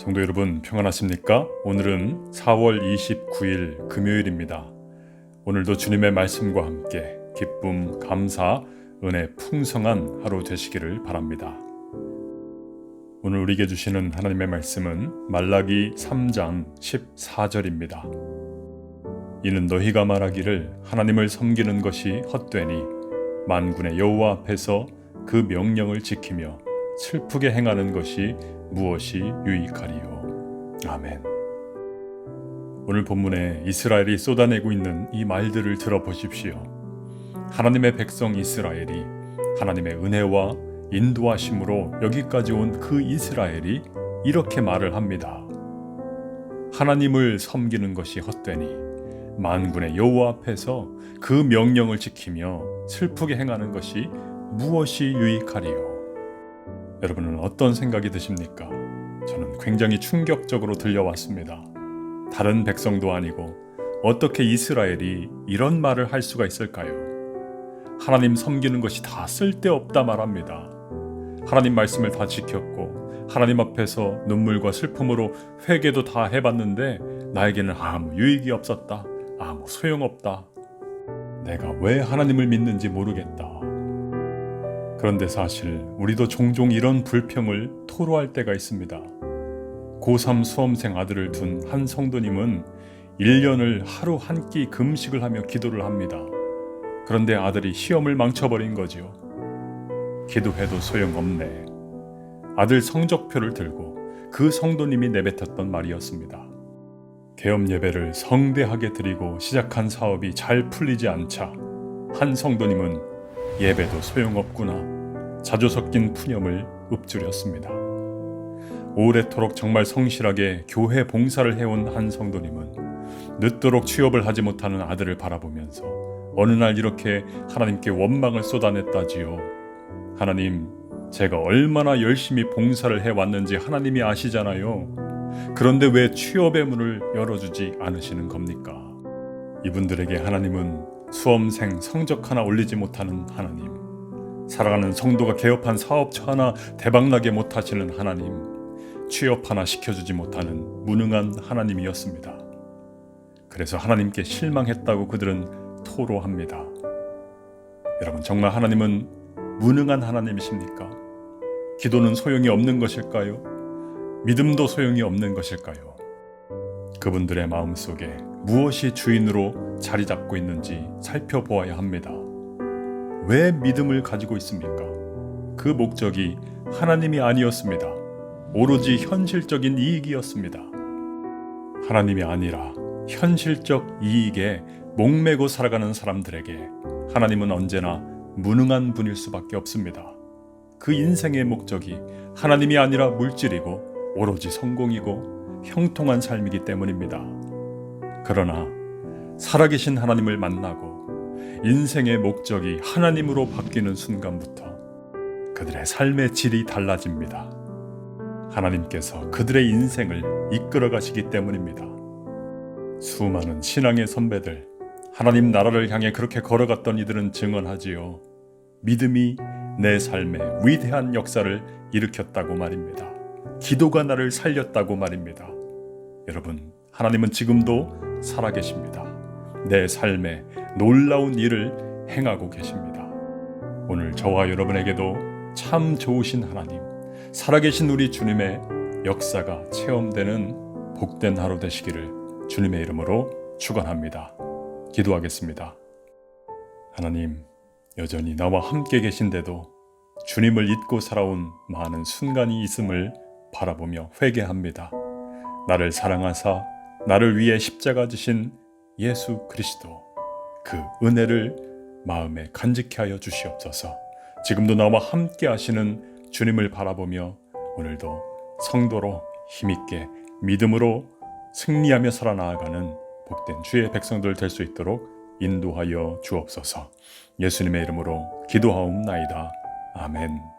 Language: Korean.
성도 여러분 평안하십니까? 오늘은 4월 29일 금요일입니다. 오늘도 주님의 말씀과 함께 기쁨, 감사, 은혜 풍성한 하루 되시기를 바랍니다. 오늘 우리에게 주시는 하나님의 말씀은 말라기 3장 14절입니다. 이는 너희가 말하기를 하나님을 섬기는 것이 헛되니 만군의 여호와 앞에서 그 명령을 지키며 슬프게 행하는 것이 무엇이 유익하리요. 아멘. 오늘 본문에 이스라엘이 쏟아내고 있는 이 말들을 들어보십시오. 하나님의 백성 이스라엘이 하나님의 은혜와 인도하심으로 여기까지 온 그 이스라엘이 이렇게 말을 합니다. 하나님을 섬기는 것이 헛되니 만군의 여호와 앞에서 그 명령을 지키며 슬프게 행하는 것이 무엇이 유익하리요. 여러분은 어떤 생각이 드십니까? 저는 굉장히 충격적으로 들려왔습니다. 다른 백성도 아니고 어떻게 이스라엘이 이런 말을 할 수가 있을까요? 하나님 섬기는 것이 다 쓸데없다 말합니다. 하나님 말씀을 다 지켰고 하나님 앞에서 눈물과 슬픔으로 회개도 다 해봤는데 나에게는 아무 유익이 없었다. 아무 소용없다. 내가 왜 하나님을 믿는지 모르겠다. 그런데 사실 우리도 종종 이런 불평을 토로할 때가 있습니다. 고3 수험생 아들을 둔 한 성도님은 1년을 하루 한 끼 금식을 하며 기도를 합니다. 그런데 아들이 시험을 망쳐버린 거지요. 기도해도 소용없네. 아들 성적표를 들고 그 성도님이 내뱉었던 말이었습니다. 계엄 예배를 성대하게 드리고 시작한 사업이 잘 풀리지 않자 한 성도님은 예배도 소용없구나 자주 섞인 푸념을 읊조렸습니다. 오래도록 정말 성실하게 교회 봉사를 해온 한 성도님은 늦도록 취업을 하지 못하는 아들을 바라보면서 어느 날 이렇게 하나님께 원망을 쏟아냈다지요. 하나님, 제가 얼마나 열심히 봉사를 해왔는지 하나님이 아시잖아요. 그런데 왜 취업의 문을 열어주지 않으시는 겁니까? 이분들에게 하나님은 수험생 성적 하나 올리지 못하는 하나님, 사랑하는 성도가 개업한 사업처 하나 대박나게 못하시는 하나님, 취업 하나 시켜주지 못하는 무능한 하나님이었습니다. 그래서 하나님께 실망했다고 그들은 토로합니다. 여러분, 정말 하나님은 무능한 하나님이십니까? 기도는 소용이 없는 것일까요? 믿음도 소용이 없는 것일까요? 그분들의 마음속에 무엇이 주인으로 자리 잡고 있는지 살펴보아야 합니다. 왜 믿음을 가지고 있습니까? 그 목적이 하나님이 아니었습니다. 오로지 현실적인 이익이었습니다. 하나님이 아니라 현실적 이익에 목매고 살아가는 사람들에게 하나님은 언제나 무능한 분일 수밖에 없습니다. 그 인생의 목적이 하나님이 아니라 물질이고 오로지 성공이고 형통한 삶이기 때문입니다. 그러나 살아계신 하나님을 만나고 인생의 목적이 하나님으로 바뀌는 순간부터 그들의 삶의 질이 달라집니다. 하나님께서 그들의 인생을 이끌어 가시기 때문입니다. 수많은 신앙의 선배들, 하나님 나라를 향해 그렇게 걸어갔던 이들은 증언하지요. 믿음이 내 삶에 위대한 역사를 일으켰다고 말입니다. 기도가 나를 살렸다고 말입니다. 여러분, 하나님은 지금도 살아계십니다. 내 삶에 놀라운 일을 행하고 계십니다. 오늘 저와 여러분에게도 참 좋으신 하나님, 살아계신 우리 주님의 역사가 체험되는 복된 하루 되시기를 주님의 이름으로 축원합니다. 기도하겠습니다. 하나님, 여전히 나와 함께 계신데도 주님을 잊고 살아온 많은 순간이 있음을 바라보며 회개합니다. 나를 사랑하사 나를 위해 십자가 지신 예수 그리스도, 그 은혜를 마음에 간직케 하여 주시옵소서. 지금도 나와 함께 하시는 주님을 바라보며 오늘도 성도로 힘있게 믿음으로 승리하며 살아나가는 복된 주의 백성들 될 수 있도록 인도하여 주옵소서. 예수님의 이름으로 기도하옵나이다. 아멘.